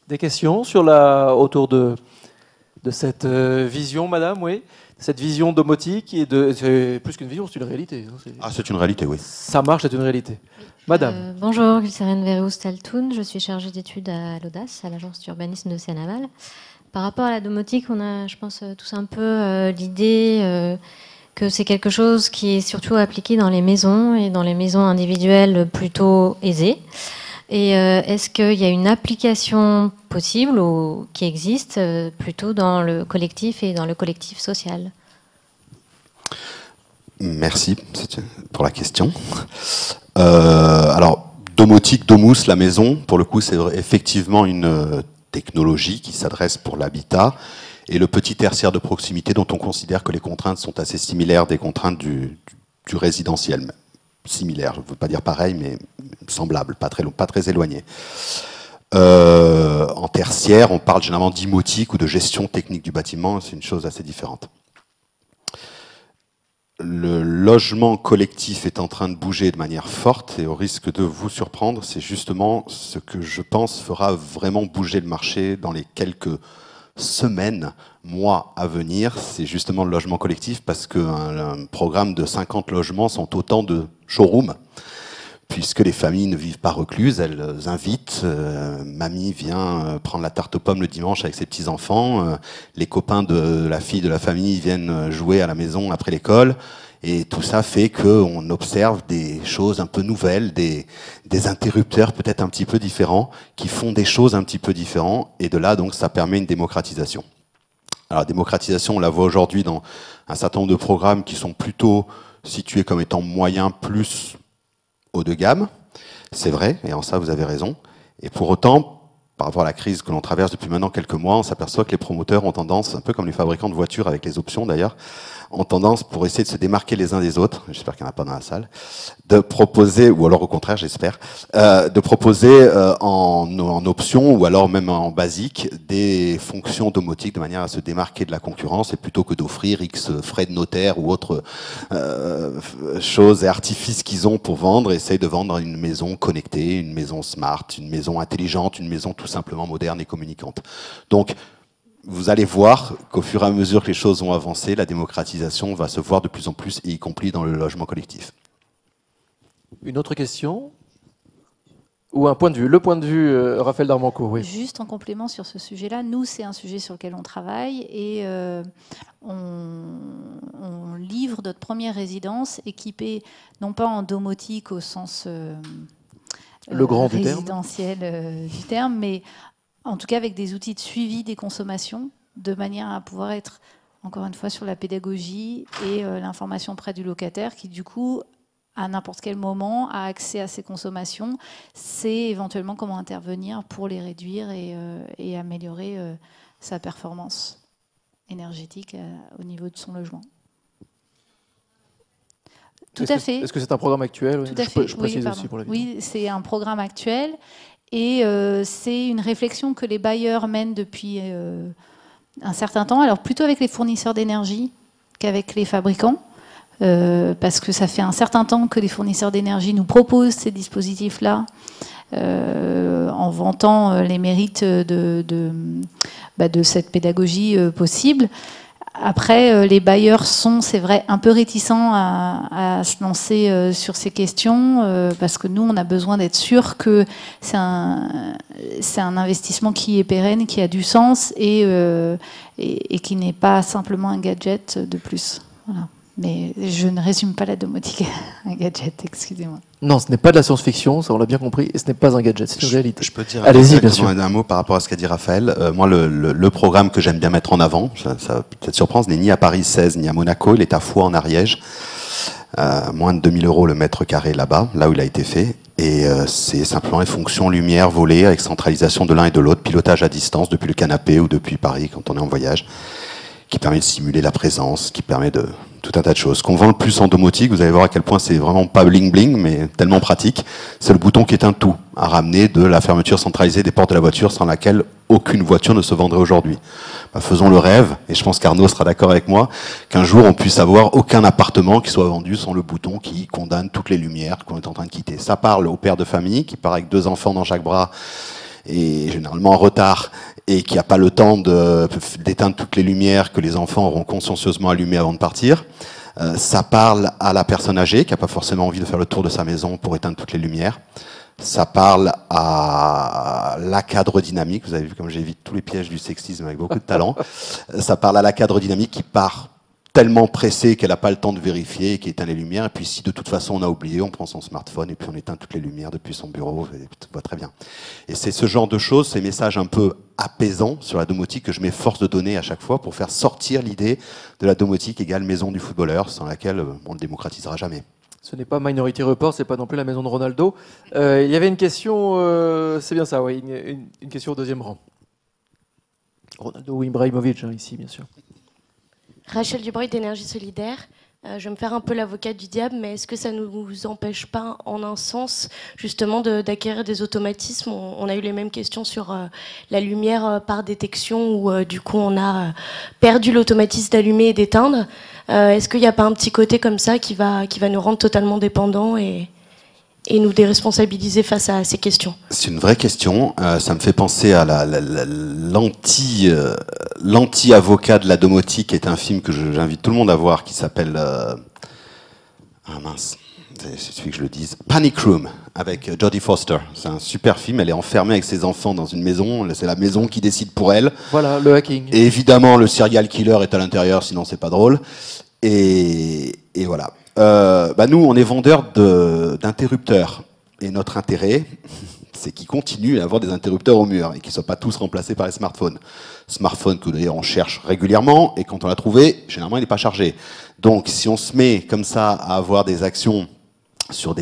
Des questions autour de cette vision, madame, oui? Cette vision domotique, c'est plus qu'une vision, c'est une réalité. Ah, c'est une réalité, oui. Ça marche, c'est une réalité. Madame. Bonjour, Gulseren Verhulst-Altoun, je suis chargée d'études à l'Audace, à l'agence d'urbanisme de Seine-Aval. Par rapport à la domotique, on a, je pense, tous un peu l'idée que c'est quelque chose qui est surtout appliqué dans les maisons et dans les maisons individuelles plutôt aisées. Et est-ce qu'il y a une application possible ou qui existe plutôt dans le collectif et dans le collectif social? Merci pour la question. Alors, domotique, domus, la maison, pour le coup, c'est effectivement une technologie qui s'adresse pour l'habitat et le petit tertiaire de proximité dont on considère que les contraintes sont assez similaires des contraintes du résidentiel. Similaires, je ne veux pas dire pareil, mais semblables, pas très éloignées. En tertiaire, on parle généralement d'imotique ou de gestion technique du bâtiment, c'est une chose assez différente. Le logement collectif est en train de bouger de manière forte et au risque de vous surprendre, c'est justement ce que je pense fera vraiment bouger le marché dans les quelques semaines, mois à venir. C'est justement le logement collectif parce qu'un programme de 50 logements sont autant de showrooms puisque les familles ne vivent pas recluses, elles invitent, mamie vient prendre la tarte aux pommes le dimanche avec ses petits-enfants, les copains de la fille de la famille viennent jouer à la maison après l'école, et tout ça fait qu'on observe des choses un peu nouvelles, des interrupteurs peut-être un petit peu différents, qui font des choses un petit peu différentes, et de là donc ça permet une démocratisation. Alors la démocratisation, on la voit aujourd'hui dans un certain nombre de programmes qui sont plutôt situés comme étant moyens plus haut de gamme, c'est vrai, et en ça vous avez raison. Et pour autant, par rapport à la crise que l'on traverse depuis maintenant quelques mois, on s'aperçoit que les promoteurs ont tendance, un peu comme les fabricants de voitures avec les options d'ailleurs, ont tendance, pour essayer de se démarquer les uns des autres, j'espère qu'il n'y en a pas dans la salle, de proposer, ou alors au contraire j'espère, de proposer en option ou alors même en basique des fonctions domotiques de manière à se démarquer de la concurrence, et plutôt que d'offrir X frais de notaire ou autres choses et artifices qu'ils ont pour vendre, essayent de vendre une maison connectée, une maison smart, une maison intelligente, une maison tout simplement moderne et communicante. Donc, vous allez voir qu'au fur et à mesure que les choses vont avancer, la démocratisation va se voir de plus en plus, y compris dans le logement collectif. Une autre question? Ou un point de vue? Le point de vue, Raphaël Darmancourt, oui. Juste en complément sur ce sujet-là, nous, c'est un sujet sur lequel on travaille et on livre notre première résidence équipée, non pas en domotique au sens le grand résidentiel du terme, mais en tout cas avec des outils de suivi des consommations, de manière à pouvoir être, encore une fois, sur la pédagogie et l'information auprès du locataire qui, du coup, à n'importe quel moment, a accès à ces consommations, sait éventuellement comment intervenir pour les réduire et améliorer sa performance énergétique au niveau de son logement. Tout à fait. Est-ce que c'est un programme actuel? Tout à fait. Je précise aussi pour la vidéo. Oui, c'est un programme actuel. Et c'est une réflexion que les bailleurs mènent depuis un certain temps, alors plutôt avec les fournisseurs d'énergie qu'avec les fabricants, parce que ça fait un certain temps que les fournisseurs d'énergie nous proposent ces dispositifs-là, en vantant les mérites de cette pédagogie possible. Après, les bailleurs sont, c'est vrai, un peu réticents à se lancer sur ces questions parce que nous, on a besoin d'être sûr que c'est un investissement qui est pérenne, qui a du sens et qui n'est pas simplement un gadget de plus. Voilà. Mais je ne résume pas la domotique à un gadget, excusez-moi. Non, ce n'est pas de la science-fiction, ça on l'a bien compris, et ce n'est pas un gadget, c'est une réalité. Je peux dire allez-y, bien sûr. Un mot par rapport à ce qu'a dit Raphaël. Moi, le programme que j'aime bien mettre en avant, ça va peut-être surprendre, n'est ni à Paris 16 ni à Monaco, il est à Foix en Ariège. Moins de 2000 € le mètre carré là-bas, là où il a été fait. Et c'est simplement les fonctions lumière volée avec centralisation de l'un et de l'autre, pilotage à distance depuis le canapé ou depuis Paris quand on est en voyage, qui permet de simuler la présence, qui permet de tout un tas de choses. Ce qu'on vend le plus en domotique, vous allez voir à quel point c'est vraiment pas bling bling, mais tellement pratique, c'est le bouton qui éteint tout, à ramener de la fermeture centralisée des portes de la voiture sans laquelle aucune voiture ne se vendrait aujourd'hui. Bah, faisons le rêve, et je pense qu'Arnaud sera d'accord avec moi, qu'un jour on puisse avoir aucun appartement qui soit vendu sans le bouton qui condamne toutes les lumières qu'on est en train de quitter. Ça parle au père de famille qui part avec 2 enfants dans chaque bras est généralement en retard et qui n'a pas le temps d'éteindre toutes les lumières que les enfants auront consciencieusement allumées avant de partir. Ça parle à la personne âgée qui n'a pas forcément envie de faire le tour de sa maison pour éteindre toutes les lumières. Ça parle à la cadre dynamique. Vous avez vu comme j'évite tous les pièges du sexisme avec beaucoup de talent. Ça parle à la cadre dynamique qui part tellement pressée qu'elle n'a pas le temps de vérifier et qui éteint les lumières. Et puis si de toute façon on a oublié, on prend son smartphone et puis on éteint toutes les lumières depuis son bureau. Et tout va très bien. Et c'est ce genre de choses, ces messages un peu apaisants sur la domotique que je m'efforce de donner à chaque fois pour faire sortir l'idée de la domotique égale maison du footballeur, sans laquelle on ne le démocratisera jamais. Ce n'est pas Minority Report, c'est pas non plus la maison de Ronaldo. Il y avait une question, c'est bien ça, oui, une question au deuxième rang. Ronaldo ou Ibrahimovic, hein, ici, bien sûr. Rachel Dubreuil d'Énergie Solidaire. Je vais me faire un peu l'avocate du diable, mais est-ce que ça ne nous empêche pas, en un sens, justement, d'acquérir des automatismes? On a eu les mêmes questions sur la lumière par détection, où du coup on a perdu l'automatisme d'allumer et d'éteindre. Est-ce qu'il n'y a pas un petit côté comme ça qui va nous rendre totalement dépendants et nous déresponsabiliser face à ces questions? C'est une vraie question. Ça me fait penser à l'anti-avocat de la domotique, qui est un film que j'invite tout le monde à voir, qui s'appelle... ah mince, c'est celui que je le dise. Panic Room, avec Jodie Foster. C'est un super film. Elle est enfermée avec ses enfants dans une maison. C'est la maison qui décide pour elle. Voilà, le hacking. Et évidemment, le serial killer est à l'intérieur, sinon c'est pas drôle. Et voilà. Nous, on est vendeurs d'interrupteurs. Et notre intérêt, c'est qu'ils continuent à avoir des interrupteurs au mur et qu'ils ne soient pas tous remplacés par les smartphones. Smartphone que d'ailleurs on cherche régulièrement et quand on l'a trouvé, généralement il n'est pas chargé. Donc si on se met comme ça à avoir des actions sur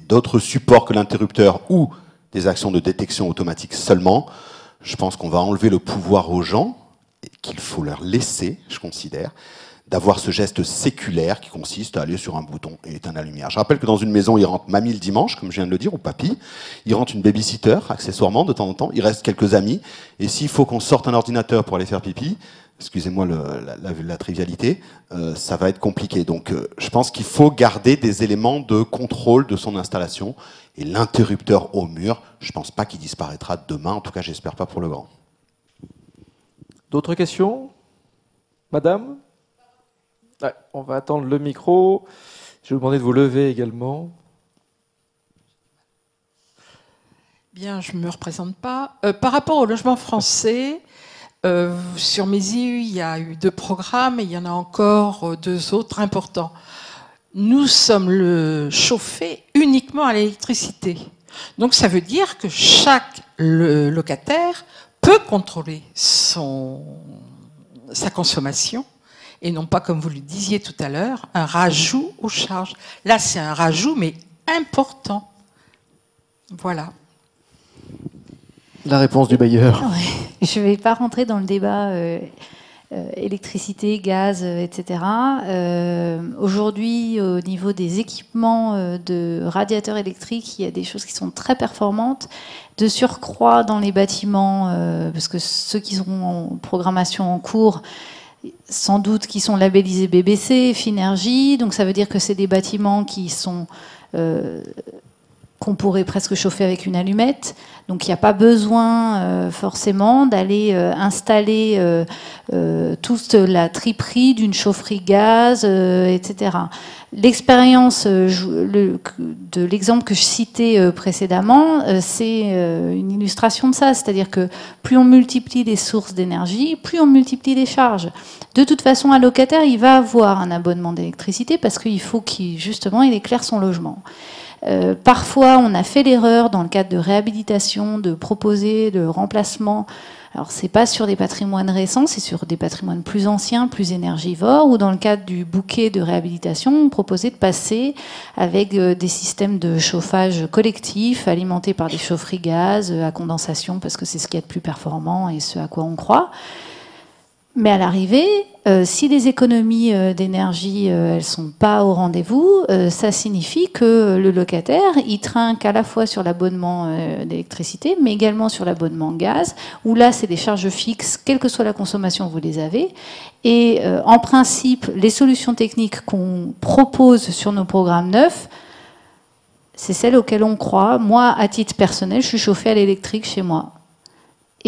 d'autres supports que l'interrupteur ou des actions de détection automatique seulement, je pense qu'on va enlever le pouvoir aux gens et qu'il faut leur laisser, je considère, d'avoir ce geste séculaire qui consiste à aller sur un bouton et éteindre la lumière. Je rappelle que dans une maison, il rentre mamie le dimanche, comme je viens de le dire, ou papy. Il rentre une babysitter, accessoirement, de temps en temps. Il reste quelques amis. Et s'il faut qu'on sorte un ordinateur pour aller faire pipi, excusez-moi la trivialité, ça va être compliqué. Donc je pense qu'il faut garder des éléments de contrôle de son installation. Et l'interrupteur au mur, je ne pense pas qu'il disparaîtra demain. En tout cas, j'espère pas pour le grand. D'autres questions? Madame? Ouais, on va attendre le micro. Je vais vous demander de vous lever également. Bien, je ne me représente pas. Par rapport au logement français, sur Mézières, il y a eu 2 programmes et il y en a encore 2 autres importants. Nous sommes chauffés uniquement à l'électricité. Donc ça veut dire que chaque locataire peut contrôler sa consommation. Et non pas, comme vous le disiez tout à l'heure, un rajout aux charges. Là, c'est un rajout, mais important. Voilà. La réponse du bailleur. Ouais. Je ne vais pas rentrer dans le débat électricité, gaz, etc. Aujourd'hui, au niveau des équipements de radiateurs électriques, il y a des choses qui sont très performantes. De surcroît, dans les bâtiments, parce que ceux qui sont en programmation en cours, sans doute qui sont labellisés BBC, Finergie, donc ça veut dire que c'est des bâtiments qui sont qu'on pourrait presque chauffer avec une allumette. Donc il n'y a pas besoin forcément d'aller installer toute la triperie d'une chaufferie gaz, etc. L'expérience de l'exemple que je citais précédemment, c'est une illustration de ça. C'est-à-dire que plus on multiplie les sources d'énergie, plus on multiplie les charges. De toute façon, un locataire, il va avoir un abonnement d'électricité parce qu'il faut justement il éclaire son logement. Parfois, on a fait l'erreur dans le cadre de réhabilitation de proposer le remplacement. Alors, c'est pas sur des patrimoines récents, c'est sur des patrimoines plus anciens, plus énergivores, ou dans le cadre du bouquet de réhabilitation, on proposait de passer avec des systèmes de chauffage collectif alimentés par des chaufferies gaz à condensation, parce que c'est ce qu'il y a de plus performant et ce à quoi on croit. Mais à l'arrivée, si les économies d'énergie elles sont pas au rendez-vous, ça signifie que le locataire il trinque à la fois sur l'abonnement d'électricité, mais également sur l'abonnement gaz, où là c'est des charges fixes, quelle que soit la consommation, vous les avez. Et en principe, les solutions techniques qu'on propose sur nos programmes neufs, c'est celles auxquelles on croit. Moi, à titre personnel, je suis chauffée à l'électrique chez moi.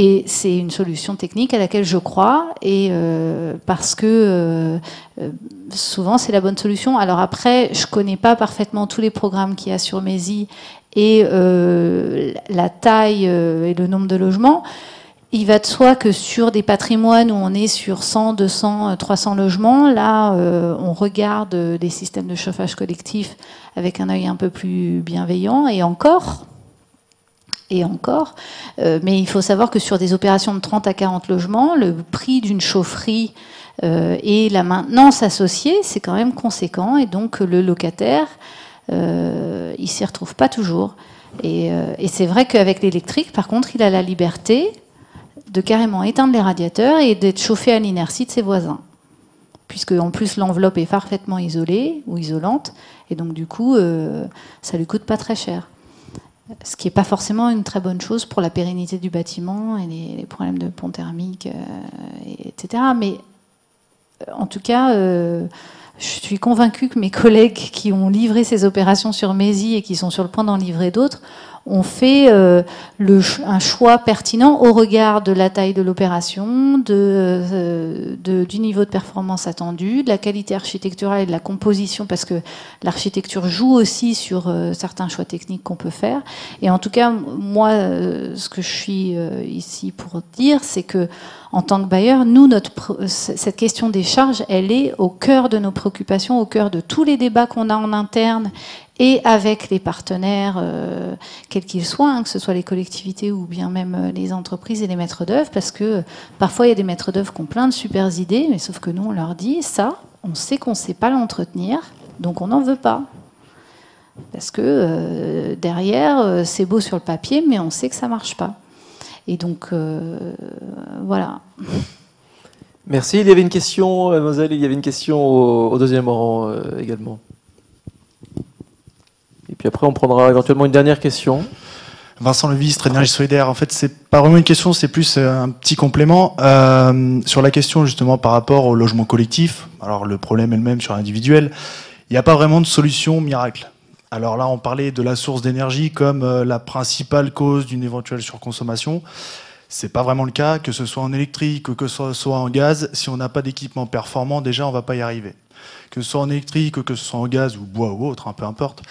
Et c'est une solution technique à laquelle je crois, et parce que souvent c'est la bonne solution. Alors après, je ne connais pas parfaitement tous les programmes qu'il y a sur Mézy et la taille et le nombre de logements. Il va de soi que sur des patrimoines où on est sur 100, 200, 300 logements, là, on regarde des systèmes de chauffage collectif avec un œil un peu plus bienveillant, et encore. Mais il faut savoir que sur des opérations de 30 à 40 logements, le prix d'une chaufferie et la maintenance associée, c'est quand même conséquent. Et donc le locataire, il s'y retrouve pas toujours. Et c'est vrai qu'avec l'électrique, par contre, il a la liberté de carrément éteindre les radiateurs et d'être chauffé à l'inertie de ses voisins. Puisque en plus l'enveloppe est parfaitement isolée ou isolante. Et donc du coup, ça lui coûte pas très cher. Ce qui n'est pas forcément une très bonne chose pour la pérennité du bâtiment et les problèmes de pont thermique, etc. Mais en tout cas, je suis convaincue que mes collègues qui ont livré ces opérations sur Mézy et qui sont sur le point d'en livrer d'autres ont fait un choix pertinent au regard de la taille de l'opération, du niveau de performance attendu, de la qualité architecturale et de la composition, parce que l'architecture joue aussi sur certains choix techniques qu'on peut faire. Et en tout cas, moi, ce que je suis ici pour dire, c'est que en tant que bailleur, nous, cette question des charges, elle est au cœur de nos préoccupations, au cœur de tous les débats qu'on a en interne et avec les partenaires, quels qu'ils soient, hein, que ce soit les collectivités ou bien même les entreprises et les maîtres d'œuvre, parce que parfois il y a des maîtres d'œuvre qui ont plein de super idées, mais sauf que nous on leur dit ça, on sait qu'on ne sait pas l'entretenir, donc on n'en veut pas. Parce que derrière, c'est beau sur le papier, mais on sait que ça ne marche pas. Et donc, voilà. Merci. Il y avait une question, mademoiselle, il y avait une question au deuxième rang également. Et puis après, on prendra éventuellement une dernière question. Vincent Levistre, Énergie Solidaire. En fait, c'est pas vraiment une question, c'est plus un petit complément. Sur la question, justement, par rapport au logement collectif, alors le problème est le même sur l'individuel, il n'y a pas vraiment de solution miracle. Alors là, on parlait de la source d'énergie comme la principale cause d'une éventuelle surconsommation. C'est pas vraiment le cas, que ce soit en électrique ou que ce soit en gaz. Si on n'a pas d'équipement performant, déjà, on va pas y arriver. Que ce soit en électrique ou que ce soit en gaz ou bois ou autre, hein, peu importe.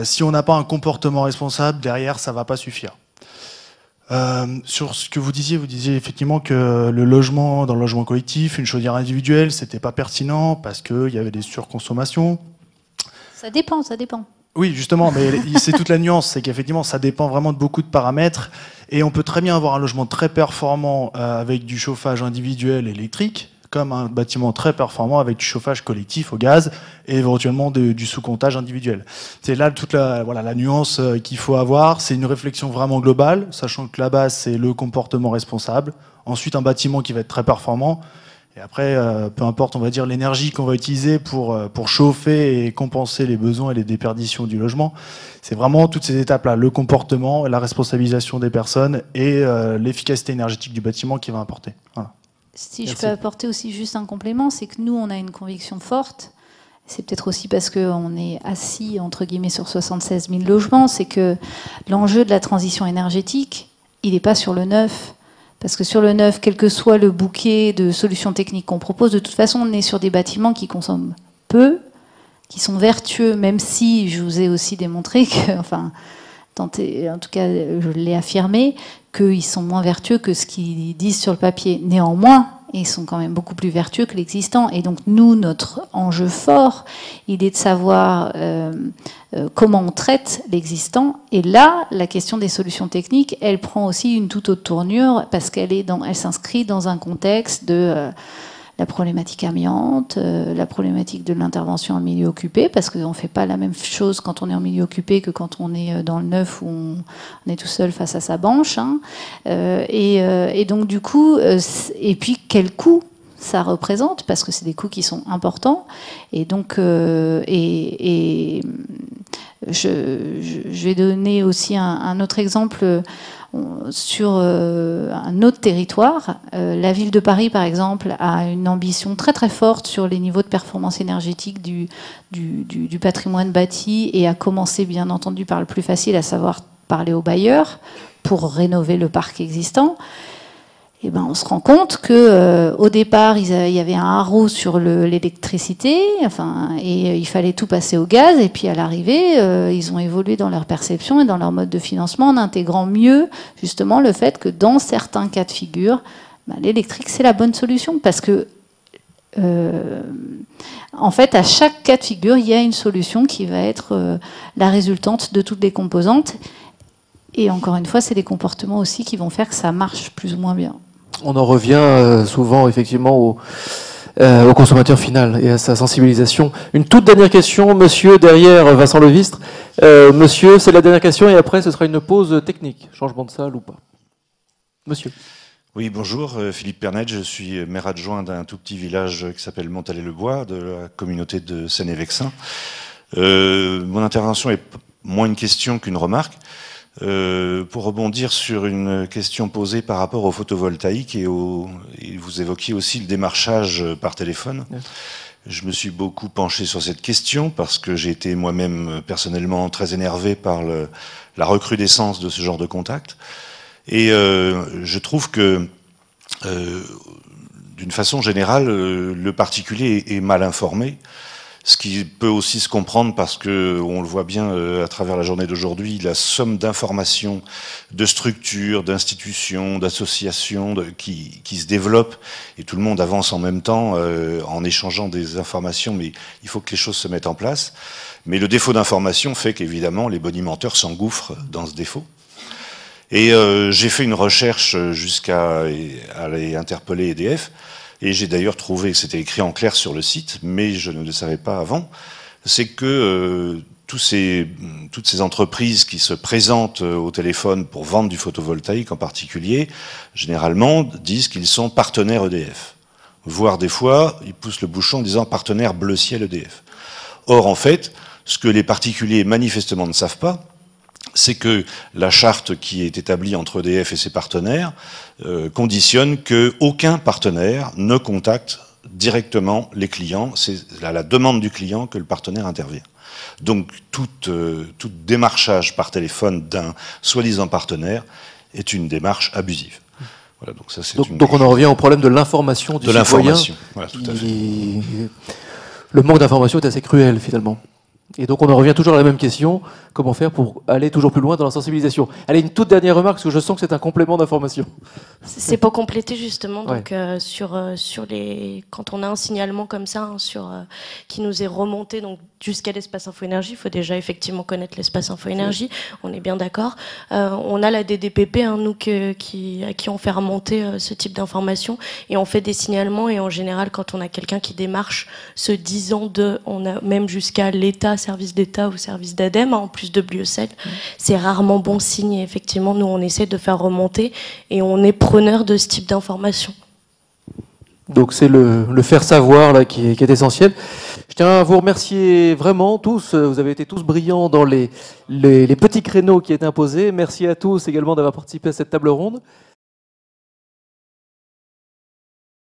Si on n'a pas un comportement responsable, derrière, ça va pas suffire. Sur ce que vous disiez effectivement que le logement, dans le logement collectif, une chaudière individuelle, c'était pas pertinent parce qu'il y avait des surconsommations. Ça dépend, ça dépend. Oui, justement, mais c'est toute la nuance, c'est qu'effectivement, ça dépend vraiment de beaucoup de paramètres. Et on peut très bien avoir un logement très performant avec du chauffage individuel électrique, comme un bâtiment très performant avec du chauffage collectif au gaz et éventuellement du sous-comptage individuel. C'est là toute la nuance qu'il faut avoir. C'est une réflexion vraiment globale, sachant que la base, c'est le comportement responsable. Ensuite, un bâtiment qui va être très performant. Et après, peu importe, on va dire, l'énergie qu'on va utiliser pour chauffer et compenser les besoins et les déperditions du logement. C'est vraiment toutes ces étapes-là, le comportement, la responsabilisation des personnes et l'efficacité énergétique du bâtiment qui va importer. Voilà. Si je peux apporter aussi juste un complément, c'est que nous, on a une conviction forte. C'est peut-être aussi parce qu'on est assis, entre guillemets, sur 76 000 logements. C'est que l'enjeu de la transition énergétique, il n'est pas sur le neuf. Parce que sur le neuf, quel que soit le bouquet de solutions techniques qu'on propose, de toute façon, on est sur des bâtiments qui consomment peu, qui sont vertueux, même si je vous ai aussi démontré que, enfin, en tout cas, je l'ai affirmé, qu'ils sont moins vertueux que ce qu'ils disent sur le papier. Néanmoins, ils sont quand même beaucoup plus vertueux que l'existant. Et donc, nous, notre enjeu fort, il est de savoir comment on traite l'existant. Et là, la question des solutions techniques, elle prend aussi une toute autre tournure parce elle s'inscrit dans un contexte de la problématique amiante, la problématique de l'intervention en milieu occupé, parce qu'on ne fait pas la même chose quand on est en milieu occupé que quand on est dans le neuf où on est tout seul face à sa banche. Hein. Et donc du coup, et puis quel coût ça représente, parce que c'est des coûts qui sont importants. Et donc, je vais donner aussi un autre exemple sur un autre territoire. La ville de Paris, par exemple, a une ambition très très forte sur les niveaux de performance énergétique du patrimoine bâti et a commencé, bien entendu, par le plus facile, à savoir parler aux bailleurs pour rénover le parc existant. Et ben, on se rend compte que au départ, il y avait un haro sur l'électricité, et il fallait tout passer au gaz. Et puis à l'arrivée, ils ont évolué dans leur perception et dans leur mode de financement en intégrant mieux justement le fait que dans certains cas de figure, l'électrique c'est la bonne solution parce que en fait, à chaque cas de figure, il y a une solution qui va être la résultante de toutes les composantes. Et encore une fois, c'est des comportements aussi qui vont faire que ça marche plus ou moins bien. On en revient souvent effectivement au consommateur final et à sa sensibilisation. Une toute dernière question, monsieur, derrière Vincent Levistre. Monsieur, c'est la dernière question et après ce sera une pause technique. Changement de salle ou pas. Monsieur. Oui, bonjour, Philippe Pernet, je suis maire adjoint d'un tout petit village qui s'appelle Montalet-le-Bois, de la communauté de Seine-et-Vexin. Mon intervention est moins une question qu'une remarque. Pour rebondir sur une question posée par rapport au photovoltaïque et vous évoquiez aussi le démarchage par téléphone. Oui. Je me suis beaucoup penché sur cette question parce que j'ai été moi-même personnellement très énervé par la recrudescence de ce genre de contact. Et je trouve que, d'une façon générale, le particulier est mal informé. Ce qui peut aussi se comprendre parce que, on le voit bien à travers la journée d'aujourd'hui, la somme d'informations, de structures, d'institutions, d'associations qui se développent et tout le monde avance en même temps en échangeant des informations, mais il faut que les choses se mettent en place. Mais le défaut d'information fait qu'évidemment les bonimenteurs s'engouffrent dans ce défaut. Et j'ai fait une recherche jusqu'à aller interpeller EDF. Et j'ai d'ailleurs trouvé que c'était écrit en clair sur le site, mais je ne le savais pas avant, c'est que toutes ces entreprises qui se présentent au téléphone pour vendre du photovoltaïque en particulier, généralement disent qu'ils sont partenaires EDF. Voire des fois, ils poussent le bouchon en disant partenaire bleu ciel EDF. Or, en fait, ce que les particuliers manifestement ne savent pas, c'est que la charte qui est établie entre EDF et ses partenaires conditionne qu'aucun partenaire ne contacte directement les clients. C'est à la demande du client que le partenaire intervient. Donc tout démarchage par téléphone d'un soi-disant partenaire est une démarche abusive. Voilà, donc ça, donc on en revient au problème de l'information du citoyen. Voilà, tout à fait. Le manque d'information est assez cruel finalement. Et donc on en revient toujours à la même question, comment faire pour aller toujours plus loin dans la sensibilisation. Allez, une toute dernière remarque, parce que je sens que c'est un complément d'information. C'est pour compléter justement, donc, ouais. sur quand on a un signalement comme ça, qui nous est remonté donc, jusqu'à l'espace info-énergie, il faut déjà effectivement connaître l'espace info-énergie, on est bien d'accord. On a la DDPP, nous, à qui on fait remonter ce type d'informations, et on fait des signalements, et en général, quand on a quelqu'un qui démarche se disant on a même jusqu'à l'État, service d'État ou service d'ADEME, en plus de Blieucel, c'est rarement bon signe, et effectivement, nous, on essaie de faire remonter, et on est preneur de ce type d'informations. Donc c'est le faire savoir là, qui est essentiel. Je tiens à vous remercier vraiment tous. Vous avez été tous brillants dans les petits créneaux qui étaient imposés. Merci à tous également d'avoir participé à cette table ronde.